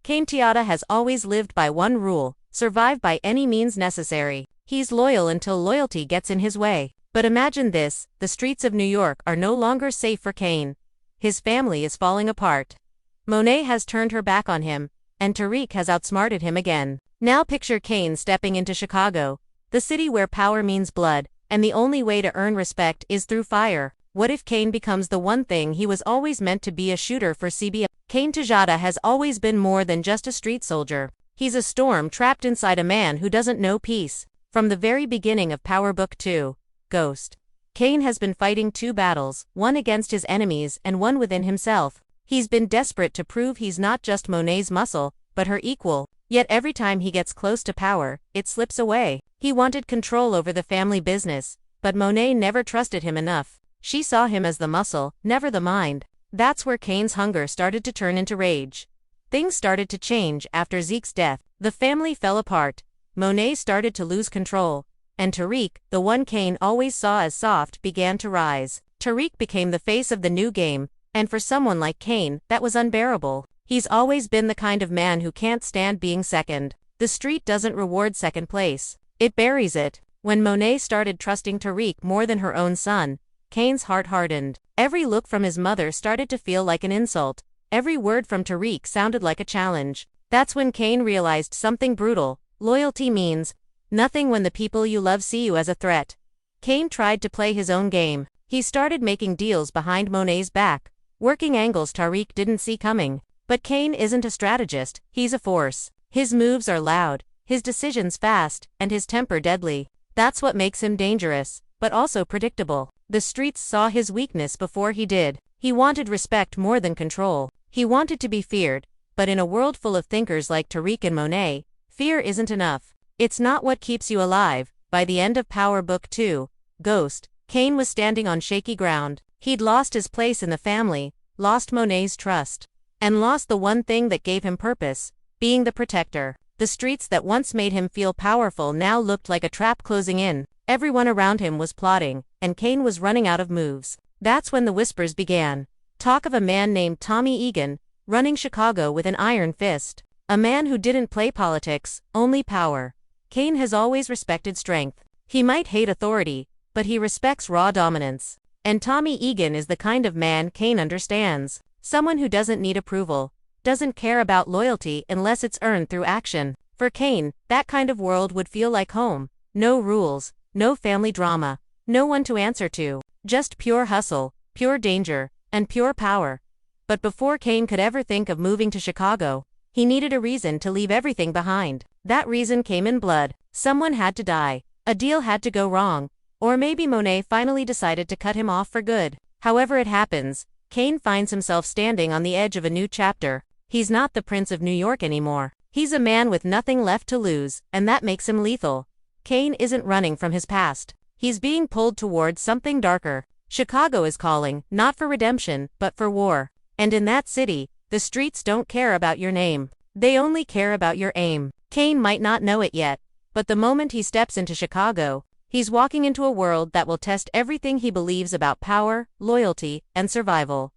Tejada has always lived by one rule: survive by any means necessary. He's loyal until loyalty gets in his way. But imagine this, the streets of New York are no longer safe for Kane. His family is falling apart. Monet has turned her back on him, and Tariq has outsmarted him again. Now picture Kane stepping into Chicago, the city where power means blood, and the only way to earn respect is through fire. What if Kane becomes the one thing he was always meant to be: a shooter for CBI? Kane Tejada has always been more than just a street soldier. He's a storm trapped inside a man who doesn't know peace. From the very beginning of Power Book 2, Ghost, Kane has been fighting two battles, one against his enemies and one within himself. He's been desperate to prove he's not just Monet's muscle, but her equal. Yet every time he gets close to power, it slips away. He wanted control over the family business, but Monet never trusted him enough. She saw him as the muscle, never the mind. That's where Kane's hunger started to turn into rage. Things started to change after Zeke's death. The family fell apart. Monet started to lose control, and Tariq, the one Kane always saw as soft, began to rise. Tariq became the face of the new game, and for someone like Kane, that was unbearable. He's always been the kind of man who can't stand being second. The street doesn't reward second place. It buries it. When Monet started trusting Tariq more than her own son, Kane's heart hardened. Every look from his mother started to feel like an insult. Every word from Tariq sounded like a challenge. That's when Kane realized something brutal. Loyalty means nothing when the people you love see you as a threat. Kane tried to play his own game. He started making deals behind Monet's back, working angles Tariq didn't see coming. But Kane isn't a strategist, he's a force. His moves are loud, his decisions fast, and his temper deadly. That's what makes him dangerous, but also predictable. The streets saw his weakness before he did. He wanted respect more than control. He wanted to be feared, but in a world full of thinkers like Tariq and Monet, fear isn't enough. It's not what keeps you alive. By the end of Power Book 2, Ghost, Kane was standing on shaky ground. He'd lost his place in the family, lost Monet's trust, and lost the one thing that gave him purpose, being the protector. The streets that once made him feel powerful now looked like a trap closing in. Everyone around him was plotting, and Kane was running out of moves. That's when the whispers began. Talk of a man named Tommy Egan, running Chicago with an iron fist. A man who didn't play politics, only power. Kane has always respected strength. He might hate authority, but he respects raw dominance. And Tommy Egan is the kind of man Kane understands. Someone who doesn't need approval, doesn't care about loyalty unless it's earned through action. For Kane, that kind of world would feel like home. No rules, no family drama, no one to answer to. Just pure hustle, pure danger, and pure power. But before Kane could ever think of moving to Chicago, he needed a reason to leave everything behind. That reason came in blood. Someone had to die. A deal had to go wrong. Or maybe Monet finally decided to cut him off for good. However it happens, Kane finds himself standing on the edge of a new chapter. He's not the Prince of New York anymore. He's a man with nothing left to lose, and that makes him lethal. Kane isn't running from his past. He's being pulled towards something darker. Chicago is calling, not for redemption, but for war. And in that city, the streets don't care about your name. They only care about your aim. Kane might not know it yet, but the moment he steps into Chicago, he's walking into a world that will test everything he believes about power, loyalty, and survival.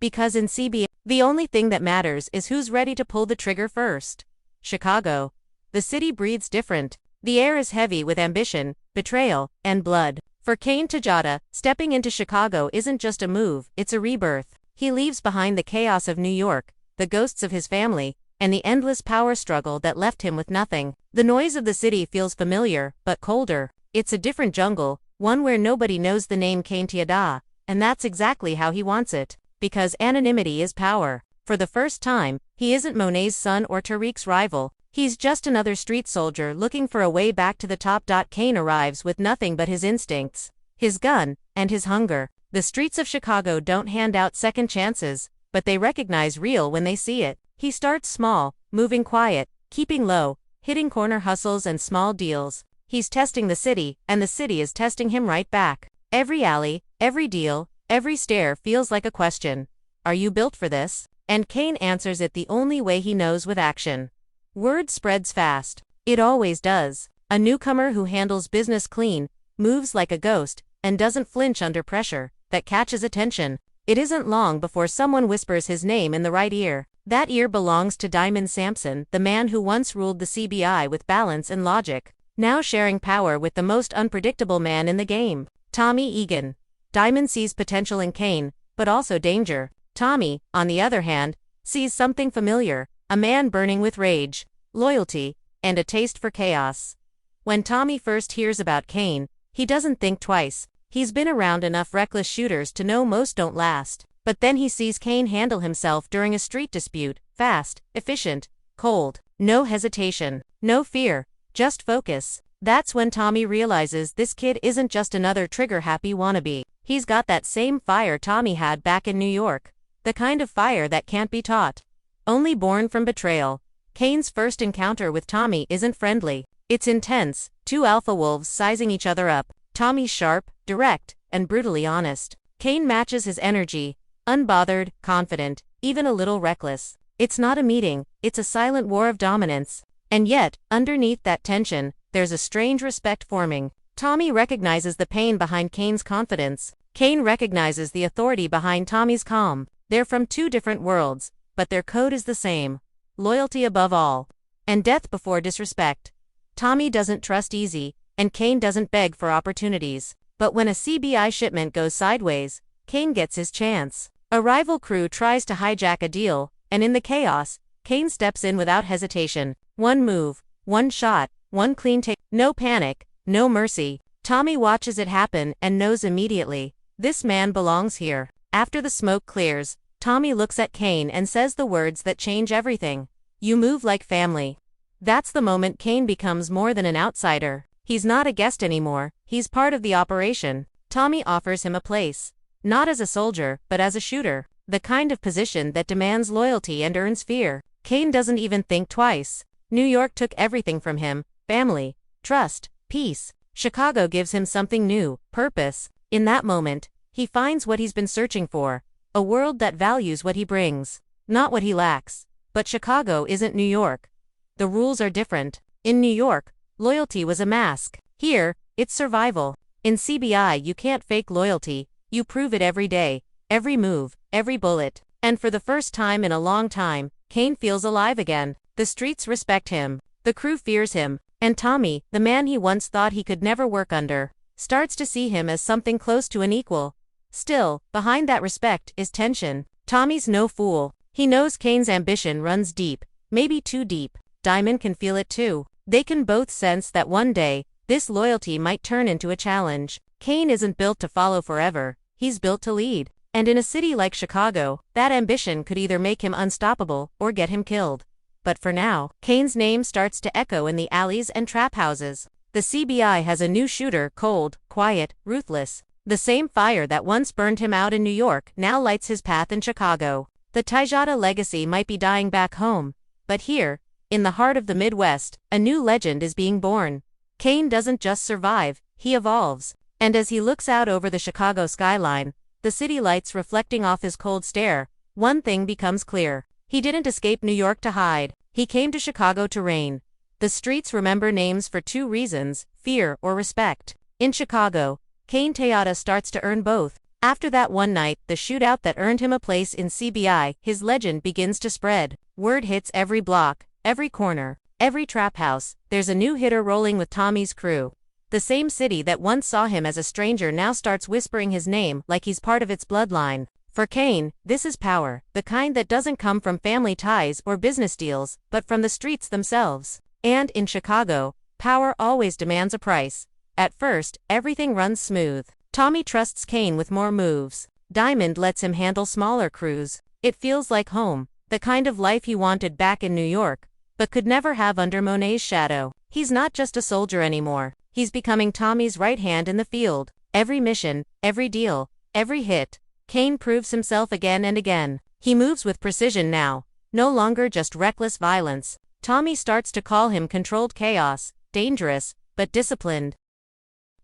Because in CBI, the only thing that matters is who's ready to pull the trigger first. Chicago. The city breathes different. The air is heavy with ambition, betrayal, and blood. For Kane Tejada, stepping into Chicago isn't just a move, it's a rebirth. He leaves behind the chaos of New York, the ghosts of his family, and the endless power struggle that left him with nothing. The noise of the city feels familiar, but colder. It's a different jungle, one where nobody knows the name Kane Tejada, and that's exactly how he wants it. Because anonymity is power. For the first time, he isn't Monet's son or Tariq's rival. He's just another street soldier looking for a way back to the top. Kane arrives with nothing but his instincts, his gun, and his hunger. The streets of Chicago don't hand out second chances, but they recognize real when they see it. He starts small, moving quiet, keeping low, hitting corner hustles and small deals. He's testing the city, and the city is testing him right back. Every alley, every deal, every stare feels like a question. Are you built for this? And Kane answers it the only way he knows, with action. Word spreads fast. It always does. A newcomer who handles business clean, moves like a ghost, and doesn't flinch under pressure, that catches attention. It isn't long before someone whispers his name in the right ear. That ear belongs to Diamond Sampson, the man who once ruled the CBI with balance and logic, now sharing power with the most unpredictable man in the game, Tommy Egan. Diamond sees potential in Kane, but also danger. Tommy, on the other hand, sees something familiar, a man burning with rage, loyalty, and a taste for chaos. When Tommy first hears about Kane, he doesn't think twice. He's been around enough reckless shooters to know most don't last. But then he sees Kane handle himself during a street dispute, fast, efficient, cold, no hesitation, no fear, just focus. That's when Tommy realizes this kid isn't just another trigger-happy wannabe. He's got that same fire Tommy had back in New York. The kind of fire that can't be taught. Only born from betrayal. Kane's first encounter with Tommy isn't friendly. It's intense, two alpha wolves sizing each other up. Tommy's sharp, direct, and brutally honest. Kane matches his energy, unbothered, confident, even a little reckless. It's not a meeting, it's a silent war of dominance. And yet, underneath that tension, there's a strange respect forming. Tommy recognizes the pain behind Kane's confidence. Kane recognizes the authority behind Tommy's calm. They're from two different worlds, but their code is the same. Loyalty above all. And death before disrespect. Tommy doesn't trust easy, and Kane doesn't beg for opportunities. But when a CBI shipment goes sideways, Kane gets his chance. A rival crew tries to hijack a deal, and in the chaos, Kane steps in without hesitation. One move, one shot, one clean take. No panic, no mercy. Tommy watches it happen and knows immediately, this man belongs here. After the smoke clears, Tommy looks at Kane and says the words that change everything. You move like family. That's the moment Kane becomes more than an outsider. He's not a guest anymore, he's part of the operation. Tommy offers him a place. Not as a soldier, but as a shooter. The kind of position that demands loyalty and earns fear. Kane doesn't even think twice. New York took everything from him, family, trust, peace. Chicago gives him something new, purpose. In that moment, he finds what he's been searching for. A world that values what he brings, not what he lacks. But Chicago isn't New York. The rules are different. In New York, loyalty was a mask. Here, it's survival. In CBI you can't fake loyalty, you prove it every day, every move, every bullet. And for the first time in a long time, Kane feels alive again. The streets respect him. The crew fears him. And Tommy, the man he once thought he could never work under, starts to see him as something close to an equal. Still, behind that respect is tension. Tommy's no fool. He knows Kane's ambition runs deep, maybe too deep. Diamond can feel it too. They can both sense that one day, this loyalty might turn into a challenge. Kane isn't built to follow forever, he's built to lead. And in a city like Chicago, that ambition could either make him unstoppable or get him killed. But for now, Kane's name starts to echo in the alleys and trap houses. The CBI has a new shooter, cold, quiet, ruthless. The same fire that once burned him out in New York now lights his path in Chicago. The Tejada legacy might be dying back home. But here, in the heart of the Midwest, a new legend is being born. Kane doesn't just survive, he evolves. And as he looks out over the Chicago skyline, the city lights reflecting off his cold stare, one thing becomes clear. He didn't escape New York to hide. He came to Chicago to reign. The streets remember names for two reasons, fear or respect. In Chicago, Kane Tejada starts to earn both. After that one night, the shootout that earned him a place in CBI, his legend begins to spread. Word hits every block, every corner, every trap house. There's a new hitter rolling with Tommy's crew. The same city that once saw him as a stranger now starts whispering his name like he's part of its bloodline. For Kane, this is power, the kind that doesn't come from family ties or business deals, but from the streets themselves. And in Chicago, power always demands a price. At first, everything runs smooth. Tommy trusts Kane with more moves. Diamond lets him handle smaller crews. It feels like home, the kind of life he wanted back in New York, but could never have under Monet's shadow. He's not just a soldier anymore. He's becoming Tommy's right hand in the field. Every mission, every deal, every hit, Kane proves himself again and again. He moves with precision now, no longer just reckless violence. Tommy starts to call him controlled chaos, dangerous, but disciplined.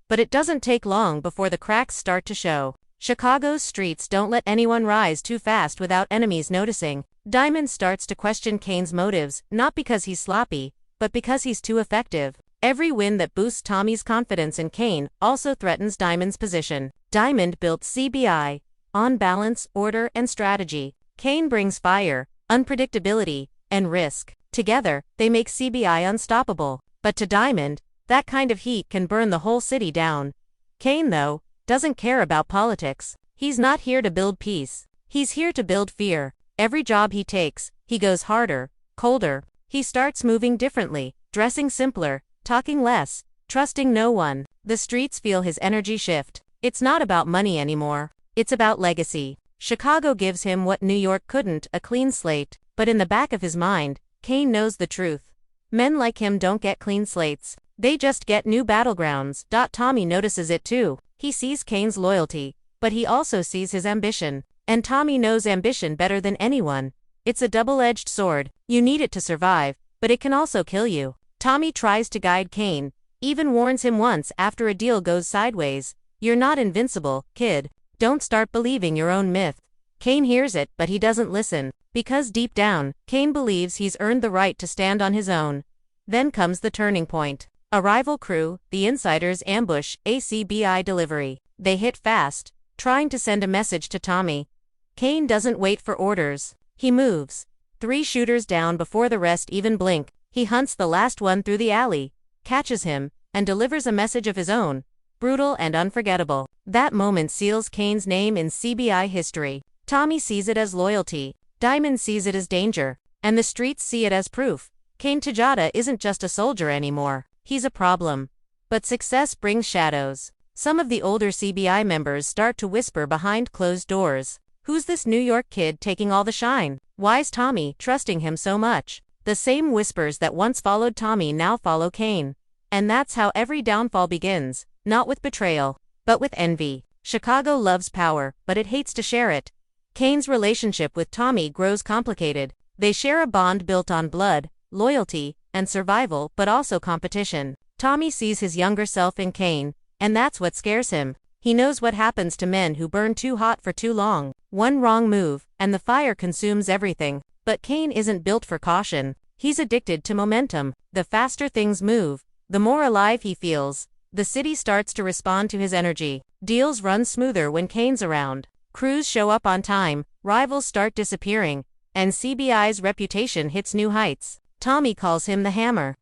But it doesn't take long before the cracks start to show. Chicago's streets don't let anyone rise too fast without enemies noticing. Diamond starts to question Kane's motives, not because he's sloppy, but because he's too effective. Every win that boosts Tommy's confidence in Kane also threatens Diamond's position. Diamond built CBI on balance, order, and strategy. Kane brings fire, unpredictability, and risk. Together, they make CBI unstoppable. But to Diamond, that kind of heat can burn the whole city down. Kane, though, doesn't care about politics. He's not here to build peace. He's here to build fear. Every job he takes, he goes harder, colder. He starts moving differently, dressing simpler, talking less, trusting no one. The streets feel his energy shift. It's not about money anymore. It's about legacy. Chicago gives him what New York couldn't, a clean slate. But in the back of his mind, Kane knows the truth. Men like him don't get clean slates. They just get new battlegrounds. Tommy notices it too. He sees Kane's loyalty, but he also sees his ambition. And Tommy knows ambition better than anyone. It's a double-edged sword. You need it to survive, but it can also kill you. Tommy tries to guide Kane, even warns him once after a deal goes sideways. You're not invincible, kid. Don't start believing your own myth. Kane hears it, but he doesn't listen. Because deep down, Kane believes he's earned the right to stand on his own. Then comes the turning point. A rival crew, the insiders, ambush a CBI delivery. They hit fast, trying to send a message to Tommy. Kane doesn't wait for orders. He moves. 3 shooters down before the rest even blink. He hunts the last one through the alley, catches him, and delivers a message of his own. Brutal and unforgettable. That moment seals Kane's name in CBI history. Tommy sees it as loyalty. Diamond sees it as danger. And the streets see it as proof. Kane Tejada isn't just a soldier anymore. He's a problem. But success brings shadows. Some of the older CBI members start to whisper behind closed doors. Who's this New York kid taking all the shine? Why's Tommy trusting him so much? The same whispers that once followed Tommy now follow Kane. And that's how every downfall begins, not with betrayal, but with envy. Chicago loves power, but it hates to share it. Kane's relationship with Tommy grows complicated. They share a bond built on blood, loyalty, and survival, but also competition. Tommy sees his younger self in Kane, and that's what scares him. He knows what happens to men who burn too hot for too long. One wrong move, and the fire consumes everything. But Kane isn't built for caution. He's addicted to momentum. The faster things move, the more alive he feels. The city starts to respond to his energy. Deals run smoother when Kane's around. Crews show up on time, rivals start disappearing, and CBI's reputation hits new heights. Tommy calls him the hammer.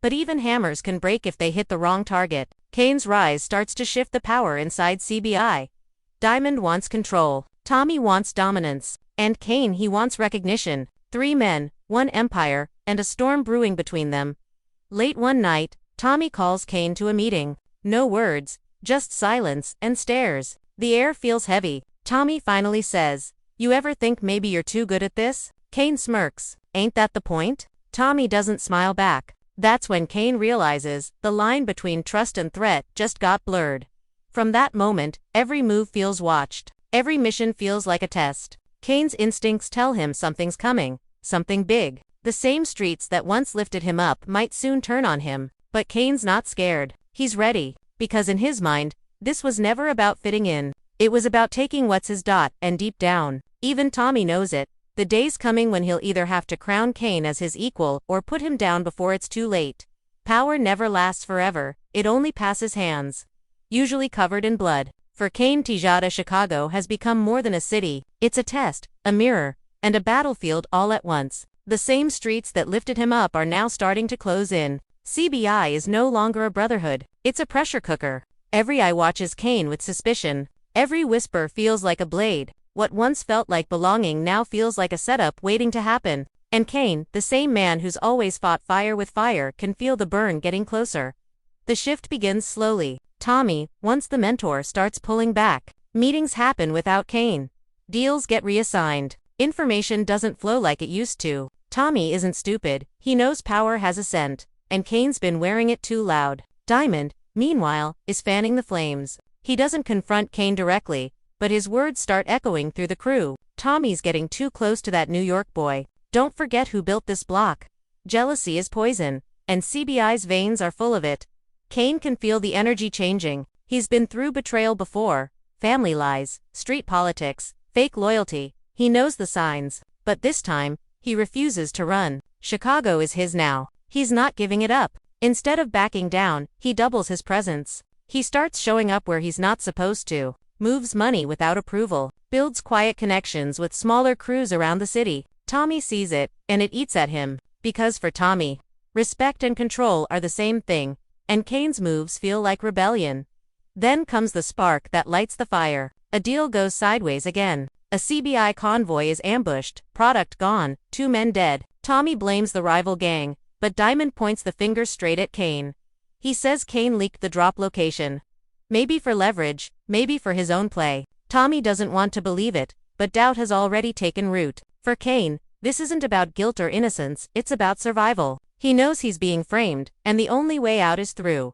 But even hammers can break if they hit the wrong target. Kane's rise starts to shift the power inside CBI. Diamond wants control. Tommy wants dominance. And Kane, he wants recognition. 3 men, 1 empire, and a storm brewing between them. Late one night, Tommy calls Kane to a meeting. No words, just silence and stares. The air feels heavy. Tommy finally says, "You ever think maybe you're too good at this?" Kane smirks. "Ain't that the point?" Tommy doesn't smile back. That's when Kane realizes the line between trust and threat just got blurred. From that moment, every move feels watched. Every mission feels like a test. Kane's instincts tell him something's coming, something big. The same streets that once lifted him up might soon turn on him. But Kane's not scared. He's ready. Because in his mind, this was never about fitting in. It was about taking what's his. And deep down, even Tommy knows it. The day's coming when he'll either have to crown Kane as his equal or put him down before it's too late. Power never lasts forever. It only passes hands. Usually covered in blood. For Kane Tejada, Chicago has become more than a city. It's a test, a mirror, and a battlefield all at once. The same streets that lifted him up are now starting to close in. CBI is no longer a brotherhood. It's a pressure cooker. Every eye watches Kane with suspicion. Every whisper feels like a blade. What once felt like belonging now feels like a setup waiting to happen. And Kane, the same man who's always fought fire with fire, can feel the burn getting closer. The shift begins slowly. Tommy, once the mentor, starts pulling back. Meetings happen without Kane. Deals get reassigned. Information doesn't flow like it used to. Tommy isn't stupid. He knows power has a scent, and Kane's been wearing it too loud. Diamond, meanwhile, is fanning the flames. He doesn't confront Kane directly, but his words start echoing through the crew. Tommy's getting too close to that New York boy. Don't forget who built this block. Jealousy is poison, and CBI's veins are full of it. Kane can feel the energy changing. He's been through betrayal before. Family lies, street politics, fake loyalty. He knows the signs. But this time, he refuses to run. Chicago is his now. He's not giving it up. Instead of backing down, he doubles his presence. He starts showing up where he's not supposed to. Moves money without approval. Builds quiet connections with smaller crews around the city. Tommy sees it, and it eats at him. Because for Tommy, respect and control are the same thing, and Kane's moves feel like rebellion. Then comes the spark that lights the fire. A deal goes sideways again. A CBI convoy is ambushed, product gone, 2 men dead. Tommy blames the rival gang, but Diamond points the finger straight at Kane. He says Kane leaked the drop location. Maybe for leverage, maybe for his own play. Tommy doesn't want to believe it, but doubt has already taken root. For Kane, this isn't about guilt or innocence, it's about survival. He knows he's being framed, and the only way out is through.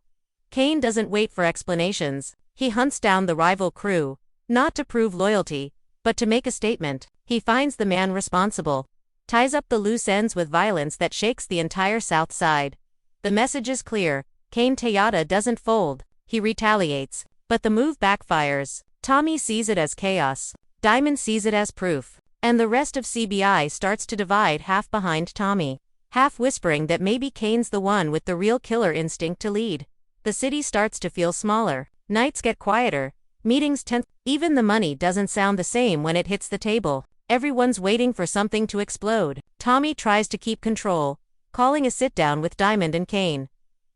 Kane doesn't wait for explanations. He hunts down the rival crew, not to prove loyalty, but to make a statement. He finds the man responsible, ties up the loose ends with violence that shakes the entire South Side. The message is clear. Tejada doesn't fold. He retaliates. But the move backfires. Tommy sees it as chaos. Diamond sees it as proof. And the rest of CBI starts to divide, half behind Tommy, half whispering that maybe Kane's the one with the real killer instinct to lead. The city starts to feel smaller. Nights get quieter. Meetings tense. Even the money doesn't sound the same when it hits the table. Everyone's waiting for something to explode. Tommy tries to keep control, calling a sit-down with Diamond and Kane.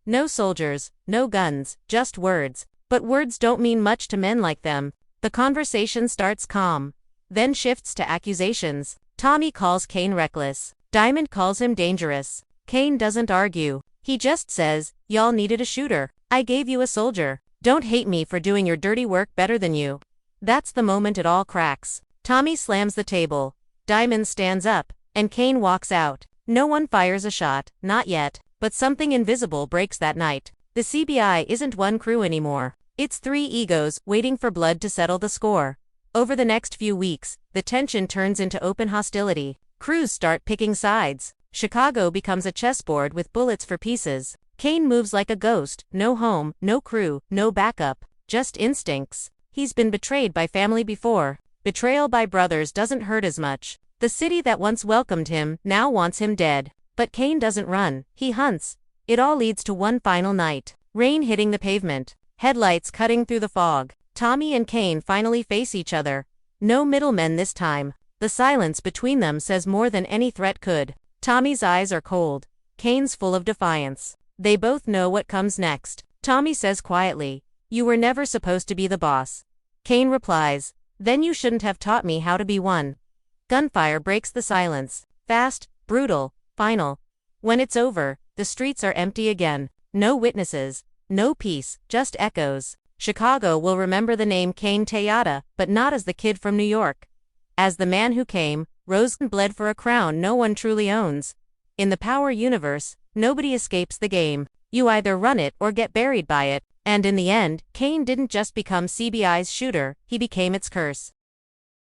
No soldiers, no guns, just words. But words don't mean much to men like them. The conversation starts calm, then shifts to accusations. Tommy calls Kane reckless. Diamond calls him dangerous. Kane doesn't argue. He just says, "Y'all needed a shooter. I gave you a soldier. Don't hate me for doing your dirty work better than you." That's the moment it all cracks. Tommy slams the table. Diamond stands up, and Kane walks out. No one fires a shot, not yet, but something invisible breaks that night. The CBI isn't one crew anymore. It's 3 egos waiting for blood to settle the score. Over the next few weeks, the tension turns into open hostility. Crews start picking sides. Chicago becomes a chessboard with bullets for pieces. Kane moves like a ghost, no home, no crew, no backup, just instincts. He's been betrayed by family before. Betrayal by brothers doesn't hurt as much. The city that once welcomed him now wants him dead. But Kane doesn't run, he hunts. It all leads to one final night. Rain hitting the pavement. Headlights cutting through the fog. Tommy and Kane finally face each other. No middlemen this time. The silence between them says more than any threat could. Tommy's eyes are cold. Kane's full of defiance. They both know what comes next. Tommy says quietly, "You were never supposed to be the boss." Kane replies, "Then you shouldn't have taught me how to be one." Gunfire breaks the silence. Fast, brutal, final. When it's over, the streets are empty again. No witnesses. No peace, just echoes. Chicago will remember the name Kane Tejada, but not as the kid from New York. As the man who came, rose and bled for a crown no one truly owns. In the power universe, nobody escapes the game. You either run it or get buried by it. And in the end, Kane didn't just become CBI's shooter, he became its curse.